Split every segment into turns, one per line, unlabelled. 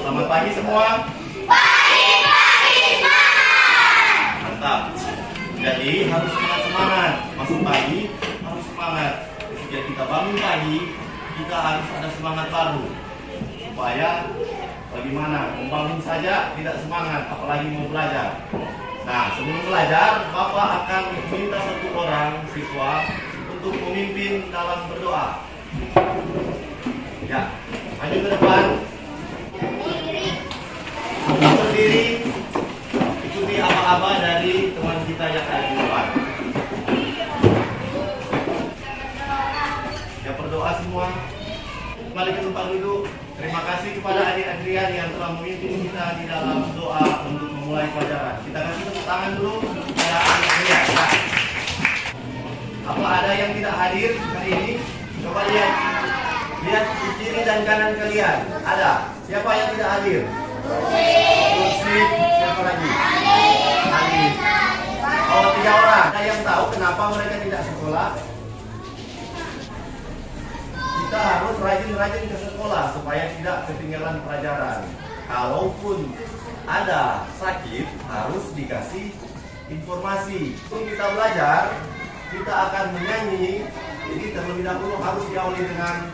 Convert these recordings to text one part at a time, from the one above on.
Selamat pagi semua.
Pagi-pagi semangat.
Mantap. Jadi harus semangat. Masuk pagi harus semangat. Ketika kita bangun pagi, kita harus ada semangat baru. Supaya bagaimana? Membangun saja tidak semangat, apalagi mau belajar. Nah, sebelum belajar, Bapak akan minta satu orang siswa untuk memimpin dalam berdoa. Ya, maju ke depan. Berdiri, ikuti apa-apa dari teman kita yang ada di depan. Ya, berdoa semua. Kembali ke tempat duduk. Terima kasih kepada adik Adrian yang telah memimpin kita di dalam doa untuk memulai pelajaran. Kita kasih tepuk tangan dulu kepada adik Adrian. Ya. Apa ada yang tidak hadir hari ini? Coba lihat. Lihat di kiri dan kanan kalian. Ada. Siapa yang tidak hadir? Rusli. Siapa lagi? Ali. Oh, 3 orang. Ada yang tahu kenapa mereka tidak sekolah? Kita harus rajin-rajin ke sekolah supaya tidak ketinggalan pelajaran. Kalaupun ada sakit, harus dikasih informasi. Untuk kita belajar, kita akan menyanyi. Jadi terlebih dahulu harus diawali dengan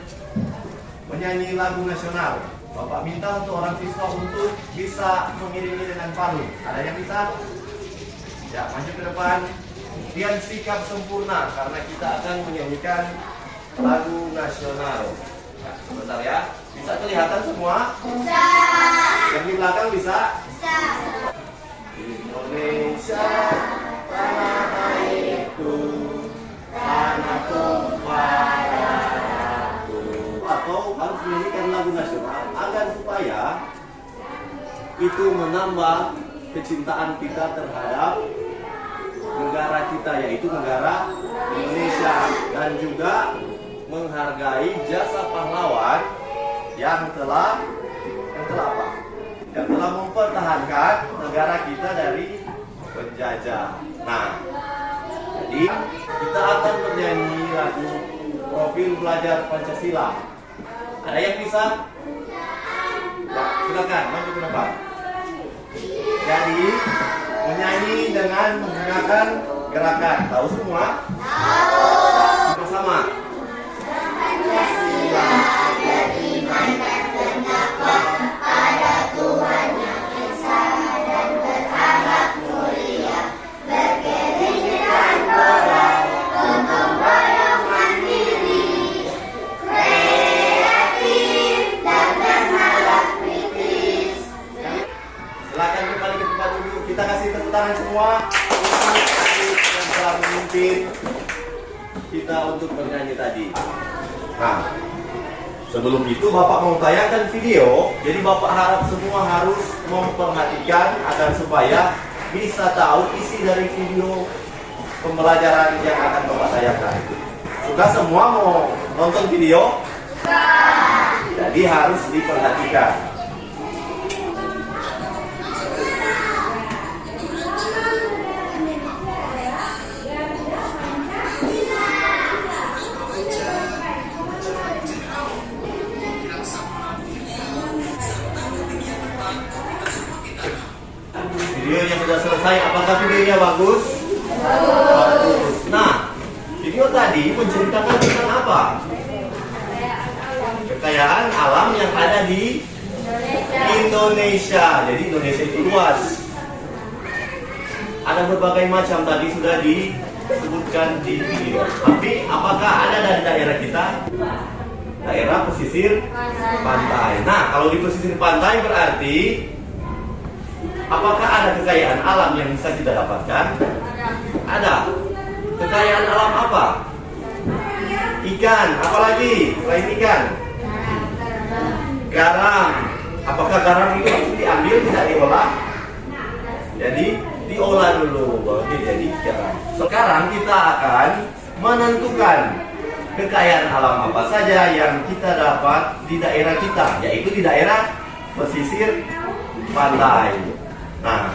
menyanyi lagu nasional. Bapak minta untuk orang siswa untuk bisa mengiringi dengan palu. Ada yang bisa? Ya, maju ke depan. Dan sikap sempurna karena kita akan menyanyikan lagu nasional. Nah, sebentar ya. Bisa kelihatan semua?
Bisa.
Yang di belakang bisa?
Bisa.
Indonesia, tanah airku, tanah tumpah darahku. Atau harus menyanyikan lagu nasional agar supaya itu menambah kecintaan kita terhadap negara kita, yaitu negara Indonesia, dan juga menghargai jasa pahlawan yang telah apa? Yang telah mempertahankan negara kita dari penjajah. Nah, jadi kita akan bernyanyi lagu Profil Belajar Pancasila. Ada yang bisa? Ya, silakan maju ke depan. Jadi menyanyi dengan menggunakan gerakan. Tahu semua? Tahu. Bersama.
Pancasila ada iman dan pendapat pada Tuhan yang Esa dan berakhlak mulia, berkeinginan moral, gotong royong mandiri, kreatif dan bernalar kritis.
Silakan kembali ke tempat duduk. Kita kasih tepuk tangan semua untuk adik yang telah memimpin kita untuk bernyanyi tadi. Nah, sebelum itu Bapak mau tayangkan video. Jadi Bapak harap semua harus memperhatikan agar supaya bisa tahu isi dari video pembelajaran yang akan Bapak tayangkan. Sudah semua mau nonton video? Jadi harus diperhatikan. Video yang sudah selesai, apakah videonya bagus? Bagus. Nah, video tadi menceritakan tentang apa? Kekayaan alam yang ada di Indonesia. Jadi Indonesia itu luas. Ada berbagai macam tadi sudah disebutkan di video. Tapi apakah ada dari daerah kita? Daerah pesisir pantai. Nah, kalau di pesisir pantai berarti apakah ada kekayaan alam yang bisa kita dapatkan? Ada. Kekayaan alam apa? Ikan. Apalagi selain ikan? Garam. Apakah garam itu harus diambil, tidak diolah? Jadi diolah dulu baru dia jadi garam. Sekarang kita akan menentukan kekayaan alam apa saja yang kita dapat di daerah kita, yaitu di daerah pesisir pantai. Nah,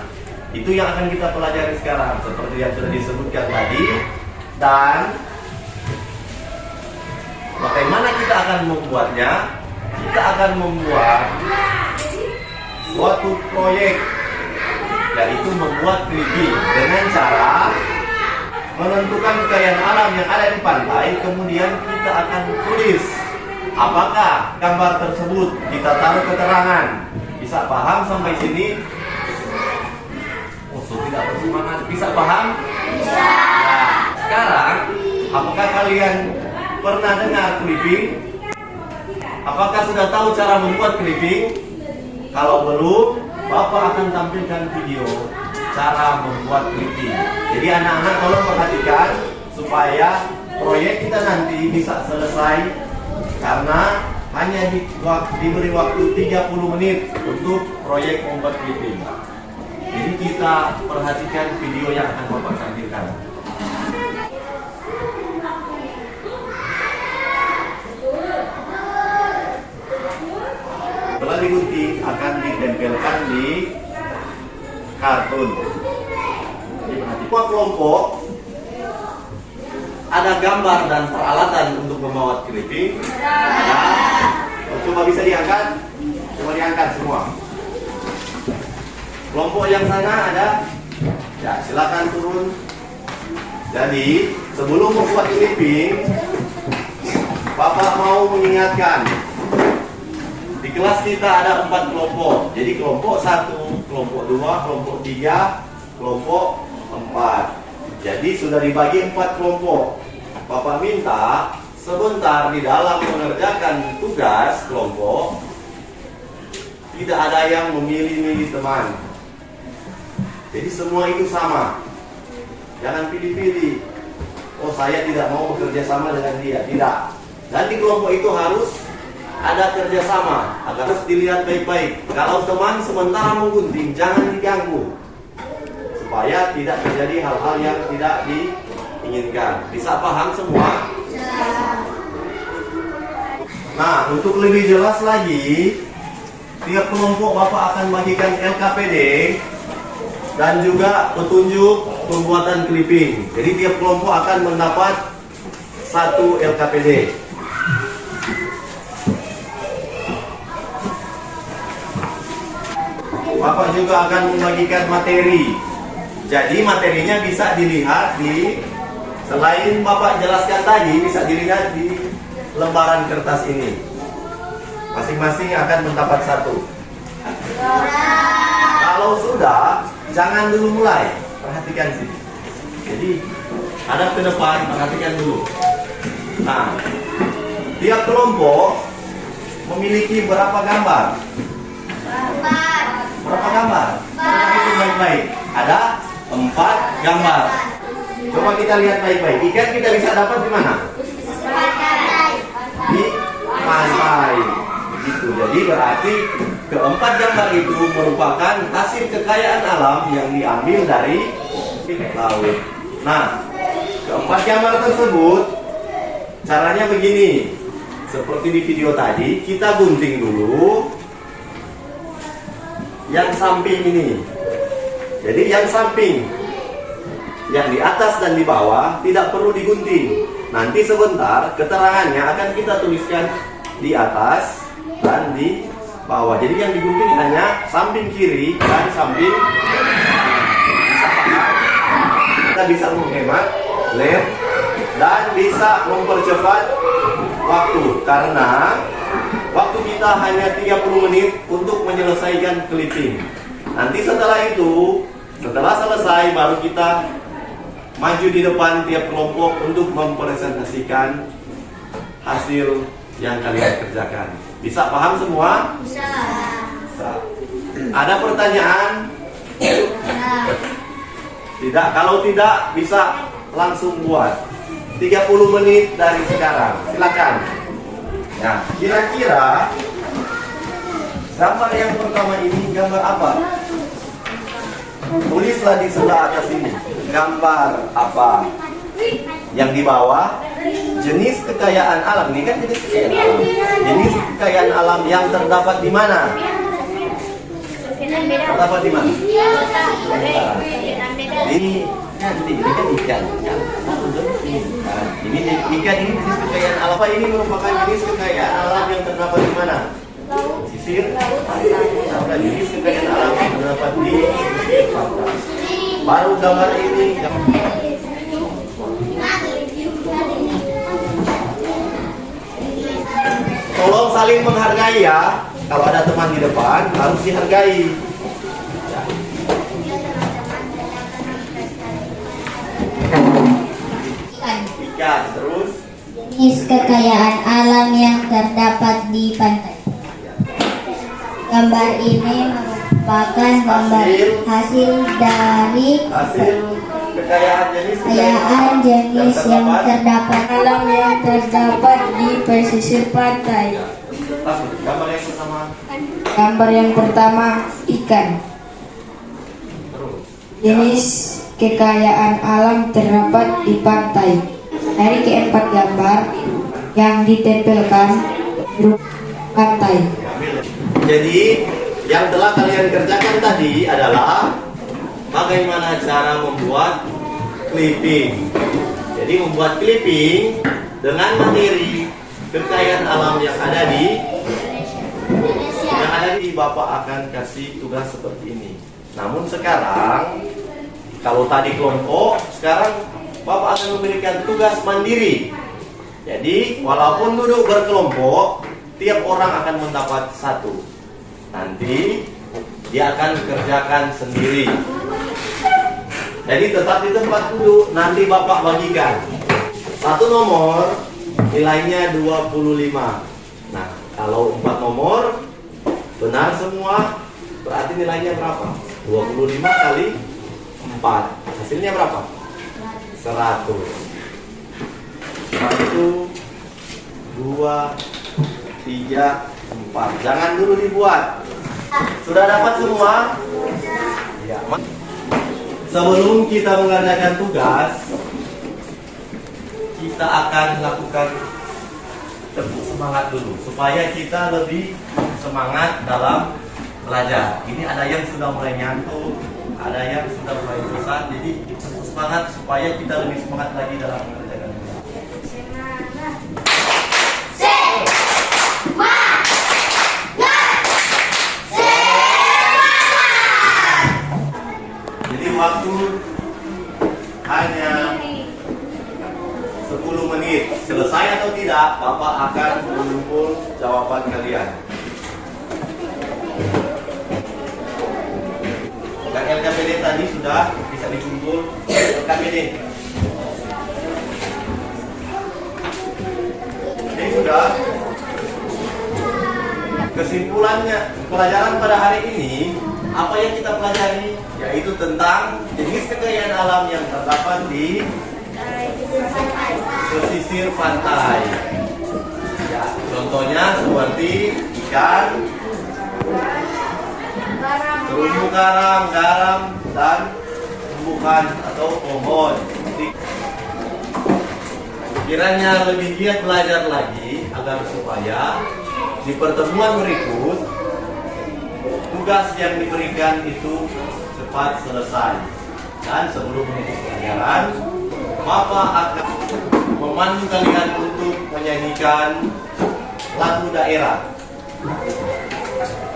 itu yang akan kita pelajari sekarang seperti yang sudah disebutkan tadi. Dan bagaimana kita akan membuatnya? Kita akan membuat suatu proyek, yaitu membuat clipping dengan cara menentukan kekayaan alam yang ada di pantai. Kemudian kita akan tulis apakah gambar tersebut, kita taruh keterangan. Bisa paham sampai sini? Oh, tidak bersemangat. Bisa paham? Bisa. Nah, sekarang apakah kalian pernah dengar clipping? Apakah sudah tahu cara membuat clipping? Kalau belum, Bapak akan tampilkan video cara membuat clipping. Jadi anak-anak tolong perhatikan supaya proyek kita nanti bisa selesai, karena hanya diberi waktu 30 menit untuk proyek membuat clipping. Jadi kita perhatikan video yang akan Bapak tampilkan. Setelah digunting akan ditempelkan di kartun. Semua kelompok ada gambar dan peralatan untuk membuat clipping. Coba bisa diangkat, coba diangkat semua. Kelompok yang sana ada, ya silakan turun. Jadi sebelum membuat clipping, Bapak mau mengingatkan. Di kelas kita ada 4 kelompok. Jadi kelompok 1, kelompok 2, kelompok 3, kelompok 4. Jadi sudah dibagi 4 kelompok. Bapak minta sebentar di dalam mengerjakan tugas kelompok, tidak ada yang memilih-milih teman. Jadi semua itu sama. Jangan pilih-pilih. Oh, saya tidak mau bekerja sama dengan dia. Tidak. Nanti kelompok itu harus ada kerjasama, agar harus dilihat baik-baik. Kalau teman sementara menggunting, jangan diganggu, supaya tidak terjadi hal-hal yang tidak diinginkan. Bisa paham semua? Nah, untuk lebih jelas lagi, tiap kelompok Bapak akan bagikan LKPD dan juga petunjuk pembuatan clipping. Jadi tiap kelompok akan mendapat 1 LKPD. Bapak juga akan membagikan materi. Jadi materinya bisa dilihat selain Bapak jelaskan tadi, bisa dilihat di lembaran kertas ini. Masing-masing akan mendapat 1. Kalau sudah, jangan dulu mulai. Perhatikan sini. Jadi hadap ke depan, perhatikan dulu. Nah, tiap kelompok memiliki berapa gambar? Berapa gambar? Coba hitung baik-baik. Ada 4 gambar. Coba kita lihat baik-baik. Ikan kita bisa dapat di mana? Di pantai. Begitu. Jadi berarti ke-4 gambar itu merupakan hasil kekayaan alam yang diambil dari laut. Nah, ke-4 gambar tersebut caranya begini. Seperti di video tadi, kita gunting dulu yang samping ini. Jadi yang samping, yang di atas dan di bawah tidak perlu digunting. Nanti sebentar keterangannya akan kita tuliskan di atas dan di bawah. Jadi yang digunting hanya samping kiri dan samping bisa paham? Kita bisa menghemat lem dan bisa mempercepat waktu, karena waktu kita hanya 30 menit untuk menyelesaikan clipping. Nanti setelah itu, setelah selesai baru kita maju di depan tiap kelompok untuk mempresentasikan hasil yang kalian kerjakan. Bisa paham semua? Bisa. Ada pertanyaan? Tidak. Kalau tidak, bisa langsung buat. 30 menit dari sekarang. Silakan. Nah, kira-kira gambar yang pertama ini gambar apa? Tulislah di sebelah atas ini. Gambar apa? Yang di bawah, jenis kekayaan alam. Ini kan jenis kekayaan alam. Jenis kekayaan alam yang terdapat di mana? Terdapat di mana? Ini kan ikan. Ini ikan, ini jenis kekayaan alam. Apa ini merupakan jenis kekayaan alam yang terdapat di mana? Sisir pantai. Nah, udah jenis kekayaan alam yang terdapat di sisir pantai. Baru gambar ini. Tolong saling menghargai ya. Kalau ada teman di depan harus dihargai. Ikan terus.
Jenis kekayaan alam yang terdapat di pantai. Gambar ini merupakan gambar hasil dari
Hasil kekayaan
jenis yang terdapat
Alam yang terdapat di pesisir pantai.
Langsung, gambar yang pertama.
Gambar yang pertama, ikan.
Terus.
Jenis kekayaan alam terdapat di pantai. Dari keempat gambar yang ditempelkan berupa pantai.
Jadi yang telah kalian kerjakan tadi adalah bagaimana cara membuat clipping. Jadi membuat clipping dengan materi kekayaan alam yang ada di Bapak akan kasih tugas seperti ini. Namun sekarang kalau tadi kelompok, sekarang Bapak akan memberikan tugas mandiri. Jadi walaupun duduk berkelompok, tiap orang akan mendapat satu. Nanti dia akan kerjakan sendiri. Jadi tetap di tempat duduk, nanti Bapak bagikan. Satu nomor nilainya 25. Nah, kalau 4 nomor benar semua, berarti nilainya berapa? 25 kali 4. Hasilnya berapa? 100. 1, 2, 3, 4. Jangan dulu dibuat. Sudah dapat semua? Ya. Sebelum kita mengerjakan tugas, kita akan lakukan tepuk semangat dulu supaya kita lebih semangat dalam belajar. Ini ada yang sudah mulai nyantuk, ada yang sudah mulai bosan. Jadi tepuk semangat supaya kita lebih semangat lagi dalam mengerjakan tugas. Jadi waktu hanya 10 menit. Selesai atau tidak, Bapak akan mengumpul jawaban kalian. Dan LKPD tadi sudah bisa dikumpul. LKPD ini sudah. Kesimpulannya, pelajaran pada hari ini, apa yang kita pelajari? Yaitu tentang jenis kekayaan alam yang terdapat di pesisir pantai. Ya, contohnya seperti ikan, terumbu karang, garam, dan tumbuhan atau pohon. Kiranya lebih giat belajar lagi agar supaya di pertemuan berikut tugas yang diberikan itu cepat selesai. Dan sebelum menutup pelajaran, Bapak akan memandu kalian untuk menyanyikan lagu daerah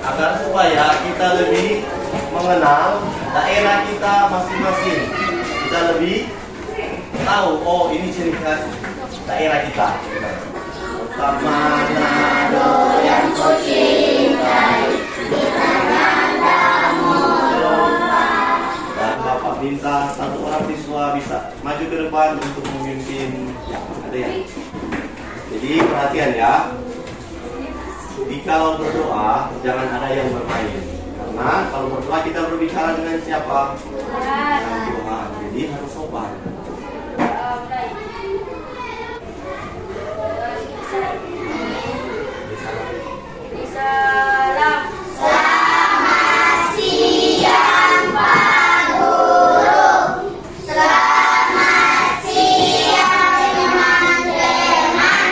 agar supaya kita lebih mengenal daerah kita masing-masing. Kita lebih tahu, oh ini ciri khas daerah kita. Manado yang ku cintai, dan Bapak minta satu orang siswa bisa maju ke depan untuk memimpin. Ya, ada ya. Jadi perhatian ya. Jika berdoa jangan ada yang bermain. Karena kalau berdoa kita berbicara dengan siapa? Dengan Tuhan. Jadi harus sopan.
Salam. Selamat siang Pak Guru. Selamat siang teman-teman.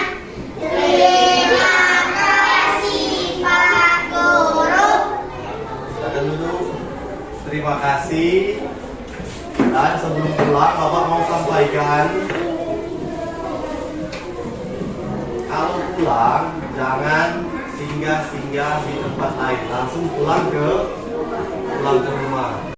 Terima kasih Pak Guru.
Silakan duduk. Terima kasih. Dan sebelum pulang, Bapak mau sampaikan, kalau pulang jangan singgah di tempat lain, langsung pulang ke rumah.